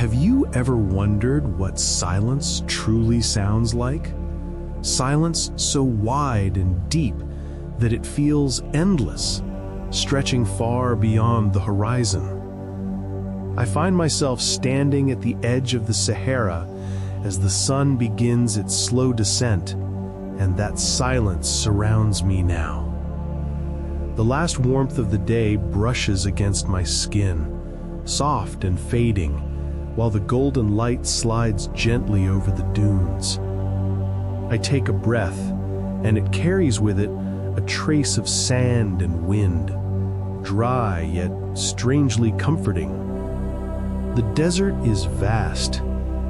Have you ever wondered what silence truly sounds like? Silence so wide and deep that it feels endless, stretching far beyond the horizon. I find myself standing at the edge of the Sahara as the sun begins its slow descent, and that silence surrounds me now. The last warmth of the day brushes against my skin, soft and fading, while the golden light slides gently over the dunes. I take a breath, and it carries with it a trace of sand and wind, dry yet strangely comforting. The desert is vast,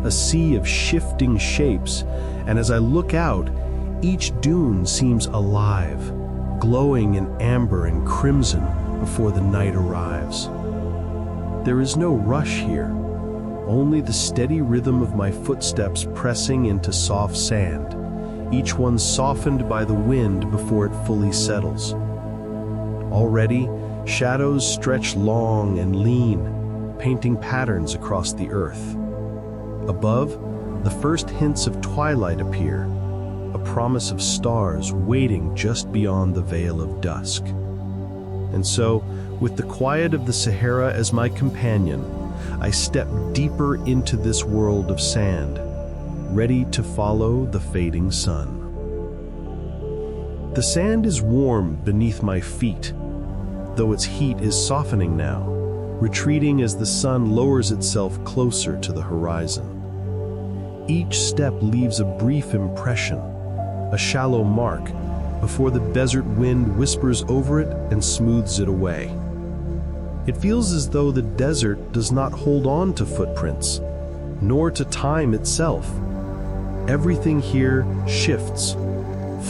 a sea of shifting shapes, and as I look out, each dune seems alive, glowing in amber and crimson before the night arrives. There is no rush here, only the steady rhythm of my footsteps pressing into soft sand, each one softened by the wind before it fully settles. Already, shadows stretch long and lean, painting patterns across the earth. Above, the first hints of twilight appear, a promise of stars waiting just beyond the veil of dusk. And so, with the quiet of the Sahara as my companion, I step deeper into this world of sand, ready to follow the fading sun. The sand is warm beneath my feet, though its heat is softening now, retreating as the sun lowers itself closer to the horizon. Each step leaves a brief impression, a shallow mark, before the desert wind whispers over it and smooths it away. It feels as though the desert does not hold on to footprints, nor to time itself. Everything here shifts,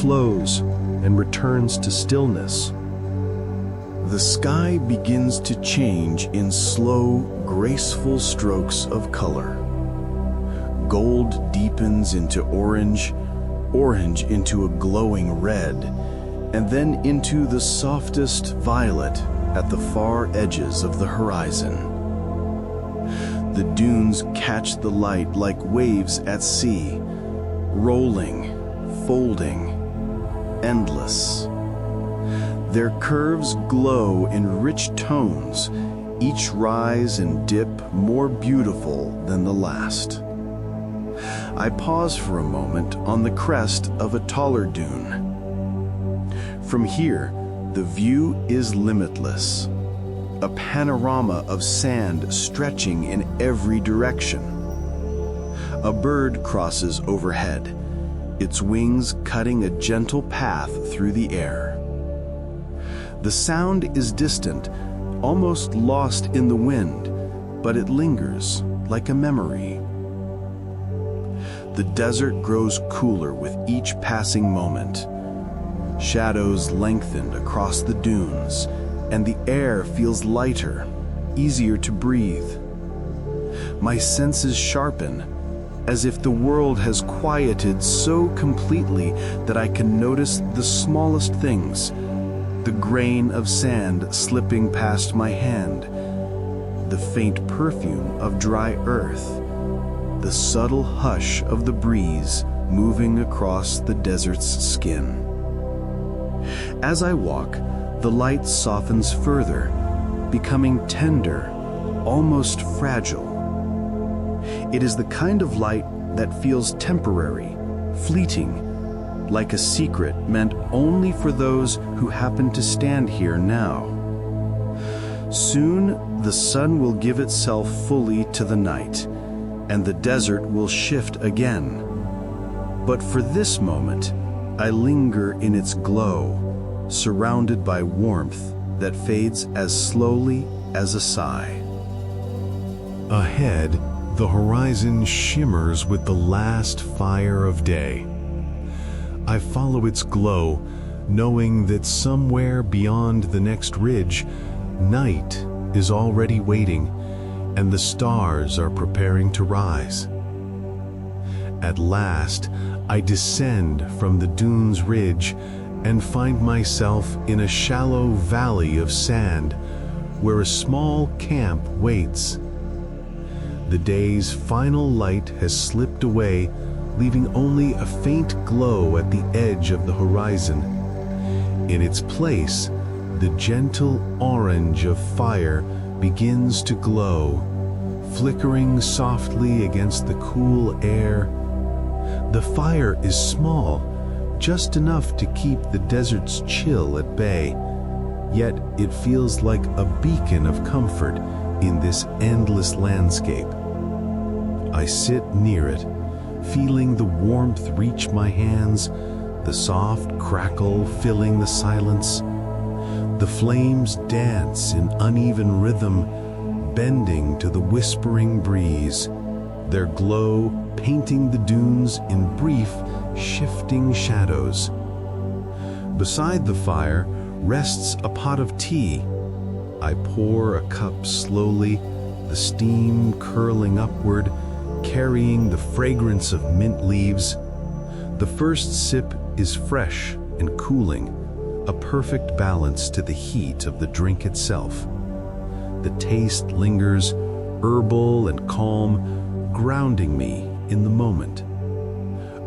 flows, and returns to stillness. The sky begins to change in slow, graceful strokes of color. Gold deepens into orange, orange into a glowing red, and then into the softest violet at the far edges of the horizon. The dunes catch the light like waves at sea, rolling, folding, endless. Their curves glow in rich tones, each rise and dip more beautiful than the last. I pause for a moment on the crest of a taller dune. From here, the view is limitless, a panorama of sand stretching in every direction. A bird crosses overhead, its wings cutting a gentle path through the air. The sound is distant, almost lost in the wind, but it lingers like a memory. The desert grows cooler with each passing moment. Shadows lengthen across the dunes, and the air feels lighter, easier to breathe. My senses sharpen, as if the world has quieted so completely that I can notice the smallest things, the grain of sand slipping past my hand, the faint perfume of dry earth, the subtle hush of the breeze moving across the desert's skin. As I walk, the light softens further, becoming tender, almost fragile. It is the kind of light that feels temporary, fleeting, like a secret meant only for those who happen to stand here now. Soon, the sun will give itself fully to the night, and the desert will shift again. But for this moment, I linger in its glow, surrounded by warmth that fades as slowly as a sigh. Ahead, the horizon shimmers with the last fire of day. I follow its glow, knowing that somewhere beyond the next ridge, night is already waiting, and the stars are preparing to rise. At last, I descend from the dune's ridge and find myself in a shallow valley of sand where a small camp waits. The day's final light has slipped away, leaving only a faint glow at the edge of the horizon. In its place, the gentle orange of fire begins to glow, flickering softly against the cool air. The fire is small, just enough to keep the desert's chill at bay, yet it feels like a beacon of comfort in this endless landscape. I sit near it, feeling the warmth reach my hands, the soft crackle filling the silence. The flames dance in uneven rhythm, bending to the whispering breeze, their glow painting the dunes in brief, shifting shadows. Beside the fire rests a pot of tea. I pour a cup slowly, the steam curling upward, carrying the fragrance of mint leaves. The first sip is fresh and cooling, a perfect balance to the heat of the drink itself. The taste lingers, herbal and calm, grounding me in the moment.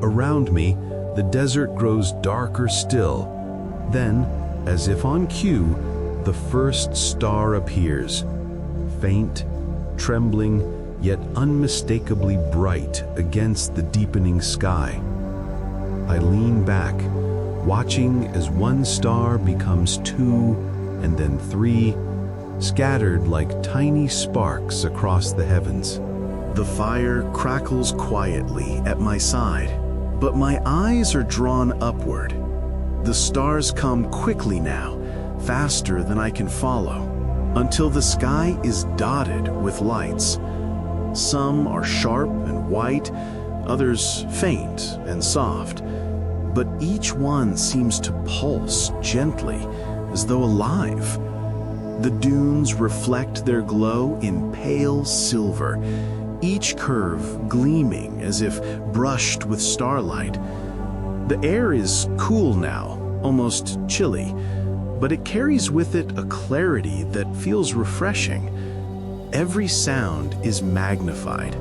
Around me, the desert grows darker still. Then, as if on cue, the first star appears, faint, trembling, yet unmistakably bright against the deepening sky. I lean back, watching as one star becomes two and then three, scattered like tiny sparks across the heavens. The fire crackles quietly at my side, but my eyes are drawn upward. The stars come quickly now, faster than I can follow, until the sky is dotted with lights. Some are sharp and white, others faint and soft, but each one seems to pulse gently, as though alive. The dunes reflect their glow in pale silver, each curve gleaming as if brushed with starlight. The air is cool now, almost chilly, but it carries with it a clarity that feels refreshing. Every sound is magnified.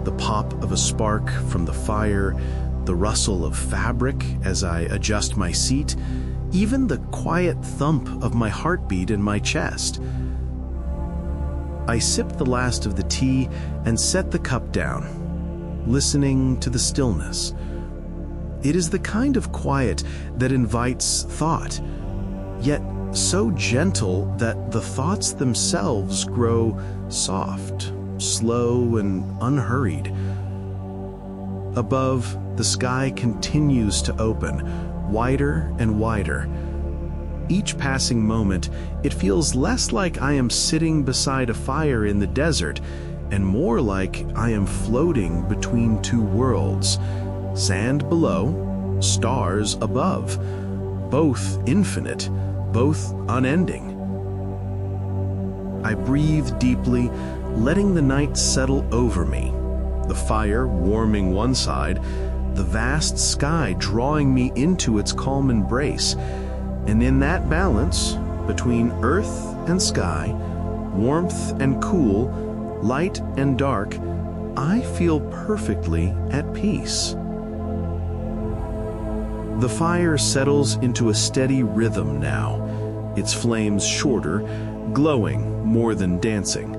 The pop of a spark from the fire, the rustle of fabric as I adjust my seat, even the quiet thump of my heartbeat in my chest. I sip the last of the tea and set the cup down, listening to the stillness. It is the kind of quiet that invites thought, yet so gentle that the thoughts themselves grow soft, slow, and unhurried. Above, the sky continues to open, wider and wider. Each passing moment, it feels less like I am sitting beside a fire in the desert, and more like I am floating between two worlds, sand below, stars above, both infinite, both unending. I breathe deeply, letting the night settle over me, the fire warming one side, the vast sky drawing me into its calm embrace. And in that balance, between earth and sky, warmth and cool, light and dark, I feel perfectly at peace. The fire settles into a steady rhythm now, its flames shorter, glowing more than dancing.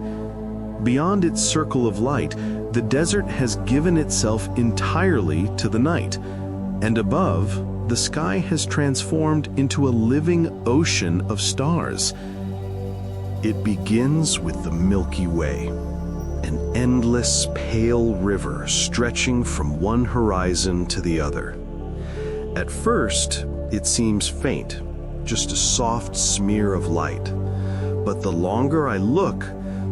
Beyond its circle of light, the desert has given itself entirely to the night, and above, the sky has transformed into a living ocean of stars. It begins with the Milky Way, an endless pale river stretching from one horizon to the other. At first, it seems faint, just a soft smear of light. But the longer I look,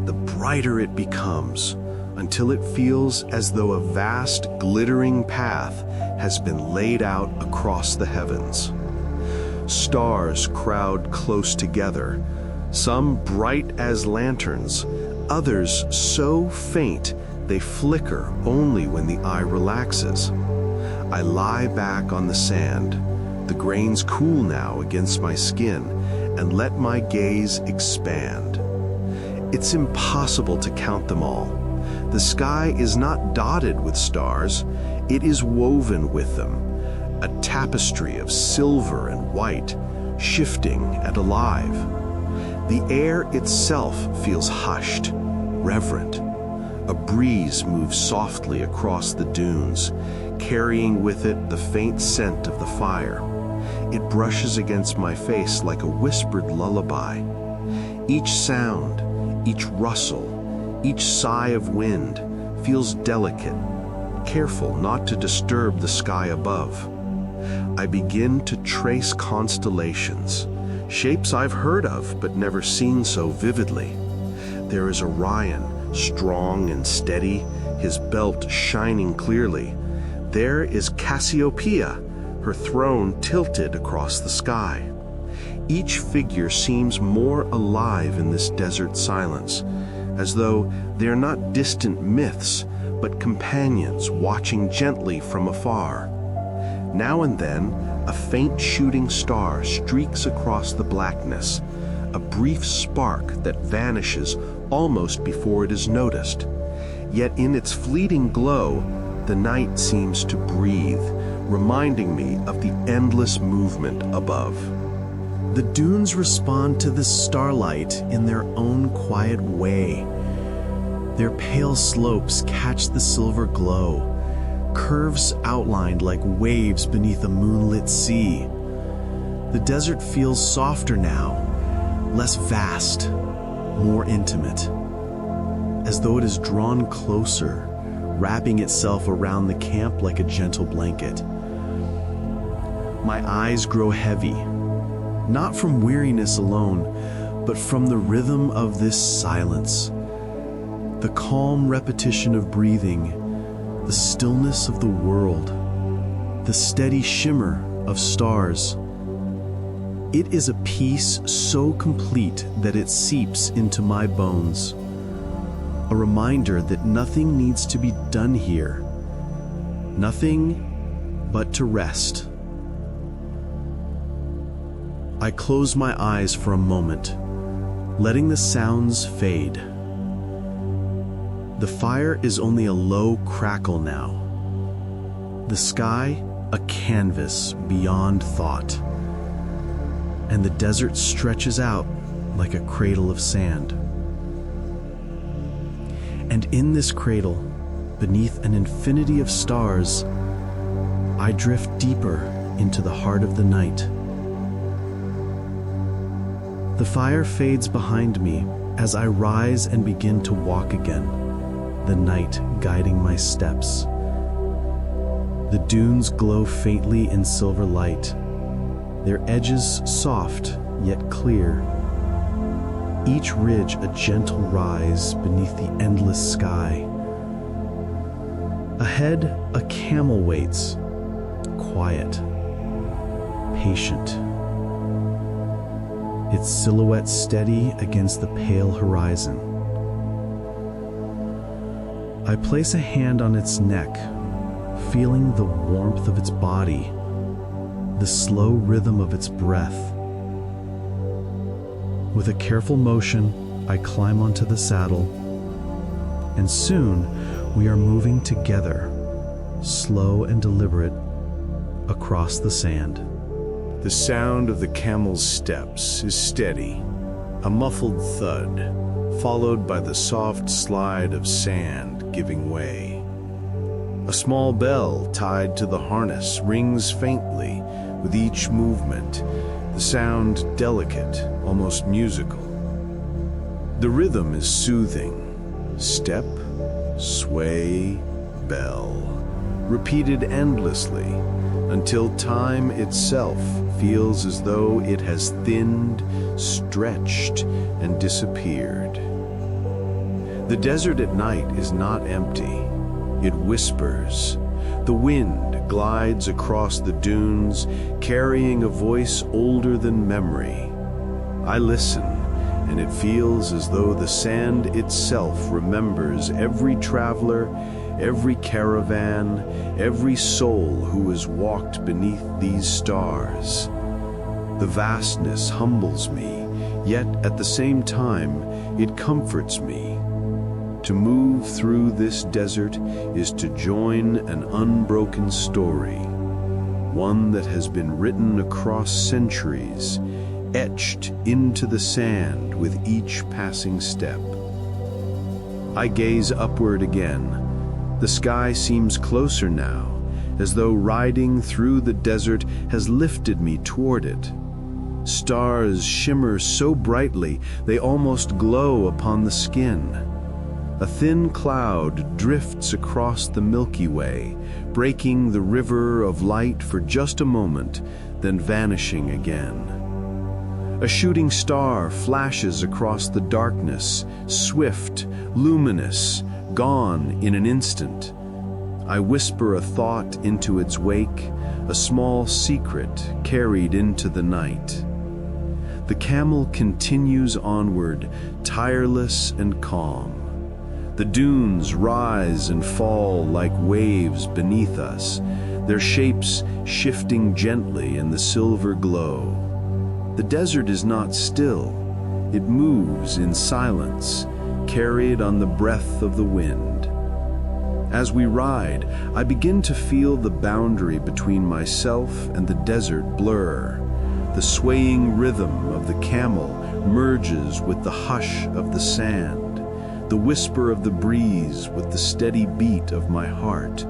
the brighter it becomes, until it feels as though a vast, glittering path has been laid out across the heavens. Stars crowd close together, some bright as lanterns, others so faint they flicker only when the eye relaxes. I lie back on the sand, the grains cool now against my skin, and let my gaze expand. It's impossible to count them all. The sky is not dotted with stars, it is woven with them, a tapestry of silver and white, shifting and alive. The air itself feels hushed, reverent. A breeze moves softly across the dunes, carrying with it the faint scent of the fire. It brushes against my face like a whispered lullaby. Each sound, each rustle, each sigh of wind feels delicate, careful not to disturb the sky above. I begin to trace constellations, shapes I've heard of but never seen so vividly. There is Orion, strong and steady, his belt shining clearly. There is Cassiopeia, her throne tilted across the sky. Each figure seems more alive in this desert silence, as though they're not distant myths, but companions watching gently from afar. Now and then, a faint shooting star streaks across the blackness, a brief spark that vanishes almost before it is noticed. Yet in its fleeting glow, the night seems to breathe, reminding me of the endless movement above. The dunes respond to this starlight in their own quiet way. Their pale slopes catch the silver glow, curves outlined like waves beneath a moonlit sea. The desert feels softer now, less vast, more intimate, as though it is drawn closer, wrapping itself around the camp like a gentle blanket. My eyes grow heavy, not from weariness alone, but from the rhythm of this silence, the calm repetition of breathing, the stillness of the world, the steady shimmer of stars. It is a peace so complete that it seeps into my bones, a reminder that nothing needs to be done here, nothing but to rest. I close my eyes for a moment, letting the sounds fade. The fire is only a low crackle now. The sky, a canvas beyond thought. And the desert stretches out like a cradle of sand. And in this cradle, beneath an infinity of stars, I drift deeper into the heart of the night. The fire fades behind me as I rise and begin to walk again, the night guiding my steps. The dunes glow faintly in silver light, their edges soft yet clear, each ridge a gentle rise beneath the endless sky. Ahead, a camel waits, quiet, patient, its silhouette steady against the pale horizon. I place a hand on its neck, feeling the warmth of its body, the slow rhythm of its breath. With a careful motion, I climb onto the saddle, and soon we are moving together, slow and deliberate, across the sand. The sound of the camel's steps is steady, a muffled thud, followed by the soft slide of sand giving way. A small bell tied to the harness rings faintly with each movement, the sound delicate, almost musical. The rhythm is soothing, step, sway, bell, repeated endlessly until time itself feels as though it has thinned, stretched, and disappeared. The desert at night is not empty. It whispers. The wind glides across the dunes, carrying a voice older than memory. I listen, and it feels as though the sand itself remembers every traveler, every caravan, every soul who has walked beneath these stars. The vastness humbles me, yet at the same time, it comforts me. To To move through this desert is to join an unbroken story, one that has been written across centuries, etched into the sand with each passing step. I gaze upward again. The sky seems closer now, as though riding through the desert has lifted me toward it. Stars shimmer so brightly they almost glow upon the skin. A thin cloud drifts across the Milky Way, breaking the river of light for just a moment, then vanishing again. A shooting star flashes across the darkness, swift, luminous, gone in an instant. I whisper a thought into its wake, a small secret carried into the night. The camel continues onward, tireless and calm. The dunes rise and fall like waves beneath us, their shapes shifting gently in the silver glow. The desert is not still. It moves in silence, carried on the breath of the wind. As we ride, I begin to feel the boundary between myself and the desert blur. The swaying rhythm of the camel merges with the hush of the sand, the whisper of the breeze with the steady beat of my heart.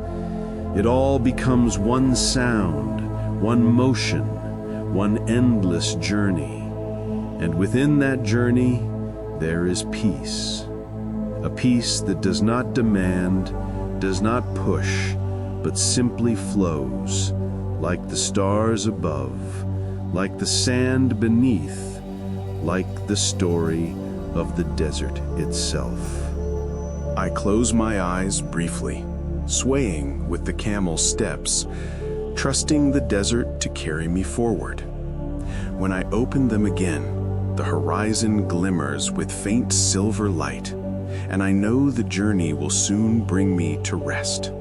It all becomes one sound, one motion, one endless journey. And within that journey, there is peace. A peace that does not demand, does not push, but simply flows, like the stars above, like the sand beneath, like the story of the desert itself. I close my eyes briefly, swaying with the camel's steps, trusting the desert to carry me forward. When I open them again, the horizon glimmers with faint silver light, and I know the journey will soon bring me to rest.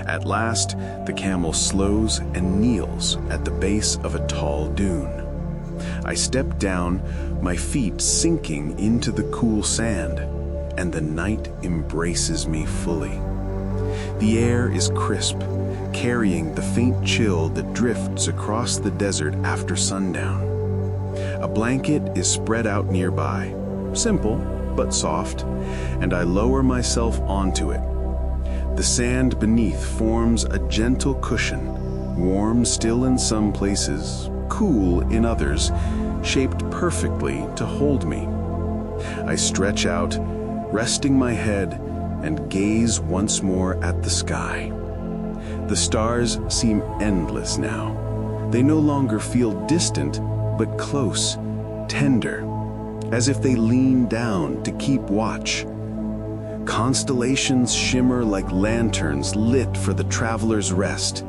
At last, the camel slows and kneels at the base of a tall dune. I step down, my feet sinking into the cool sand, and the night embraces me fully. The air is crisp, carrying the faint chill that drifts across the desert after sundown. A blanket is spread out nearby, simple but soft, and I lower myself onto it. The sand beneath forms a gentle cushion, warm still in some places, cool in others, shaped perfectly to hold me. I stretch out, resting my head, and gaze once more at the sky. The stars seem endless now. They no longer feel distant, but close, tender, as if they lean down to keep watch. Constellations shimmer like lanterns lit for the traveler's rest.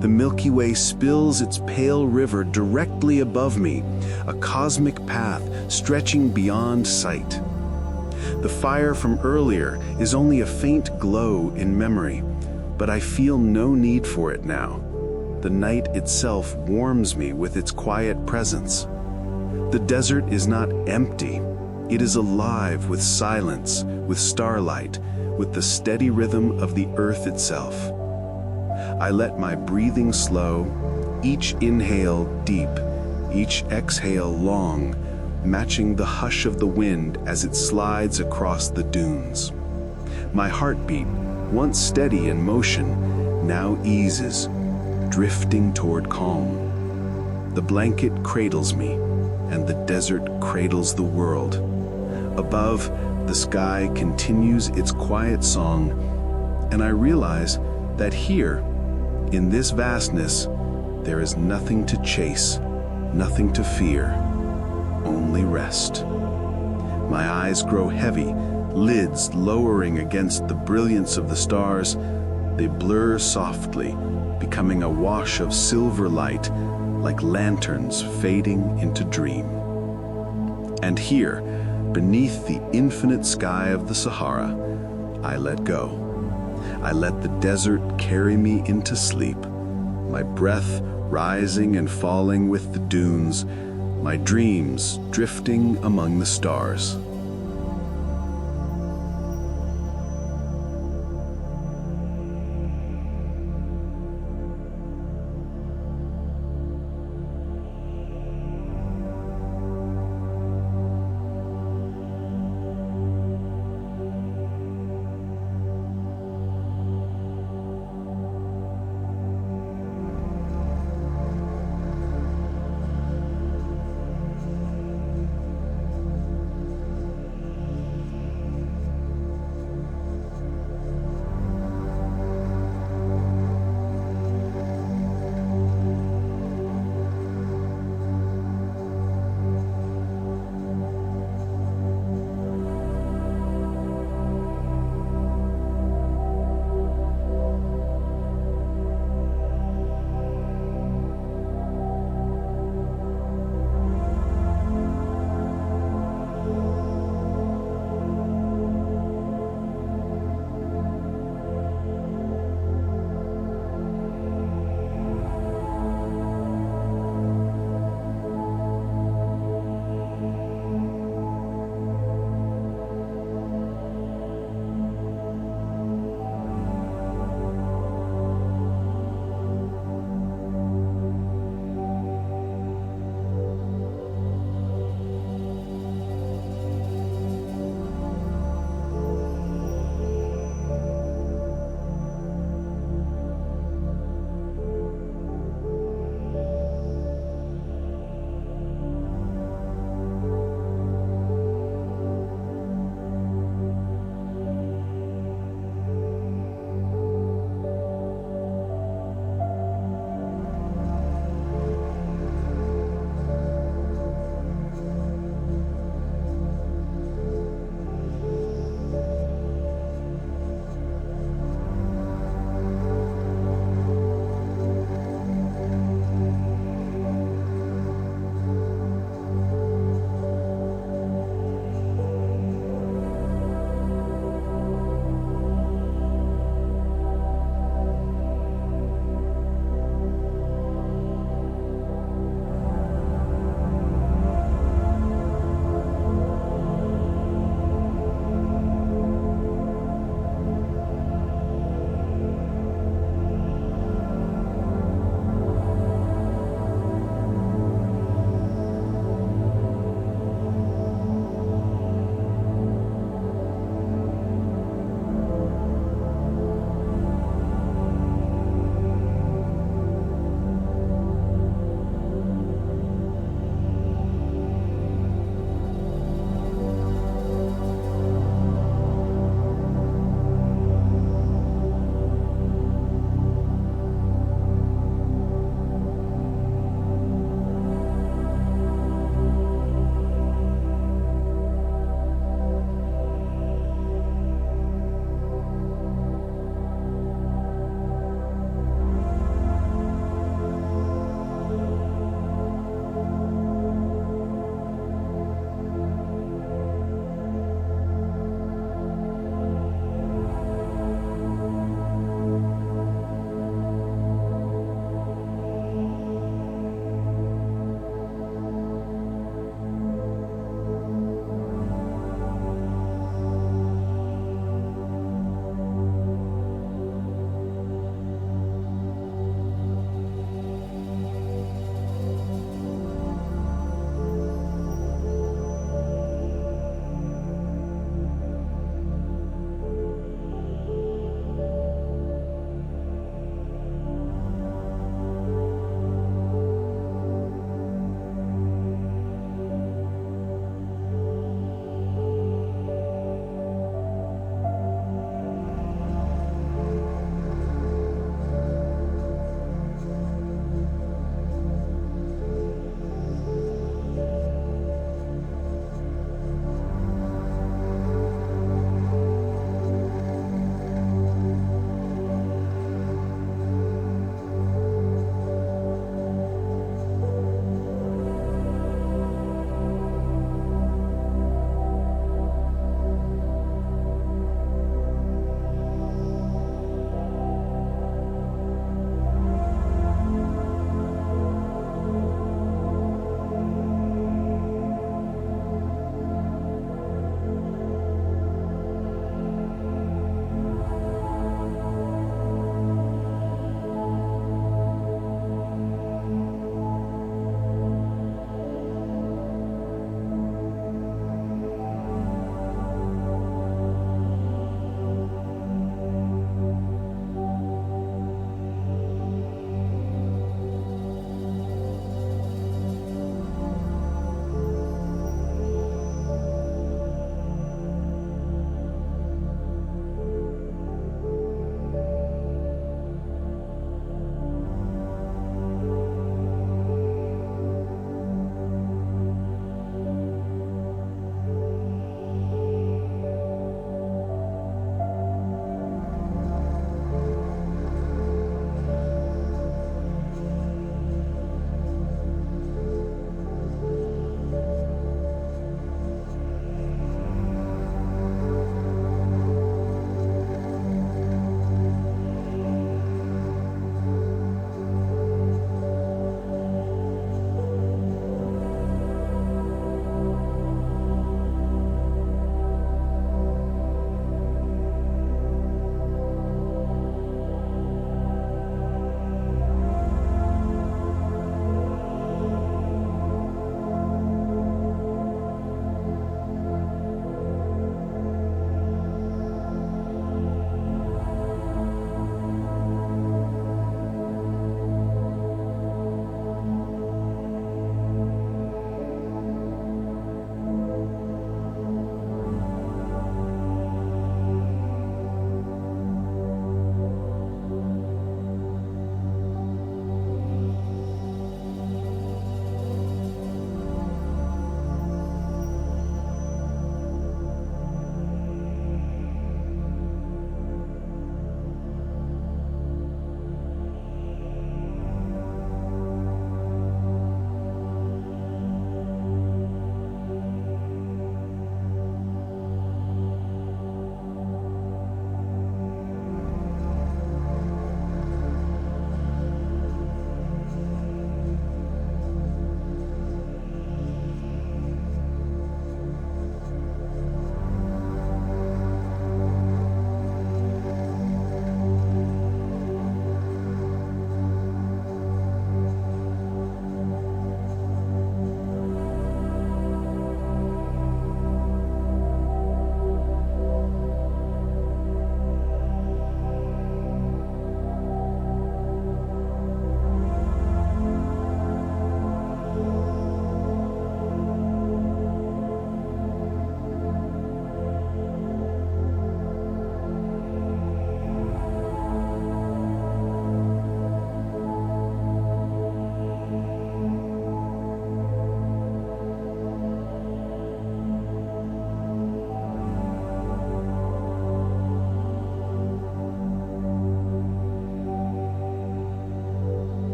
The Milky Way spills its pale river directly above me, a cosmic path stretching beyond sight. The fire from earlier is only a faint glow in memory, but I feel no need for it now. The night itself warms me with its quiet presence. The desert is not empty. It is alive with silence, with starlight, with the steady rhythm of the earth itself. I let my breathing slow, each inhale deep, each exhale long, matching the hush of the wind as it slides across the dunes. My heartbeat, once steady in motion, now eases, drifting toward calm. The blanket cradles me, and the desert cradles the world. Above, the sky continues its quiet song, and I realize that here, in this vastness, there is nothing to chase, nothing to fear, only rest. My eyes grow heavy, lids lowering against the brilliance of the stars. They blur softly, becoming a wash of silver light, like lanterns fading into dream. And here, beneath the infinite sky of the Sahara, I let go. I let the desert carry me into sleep, my breath rising and falling with the dunes, my dreams drifting among the stars.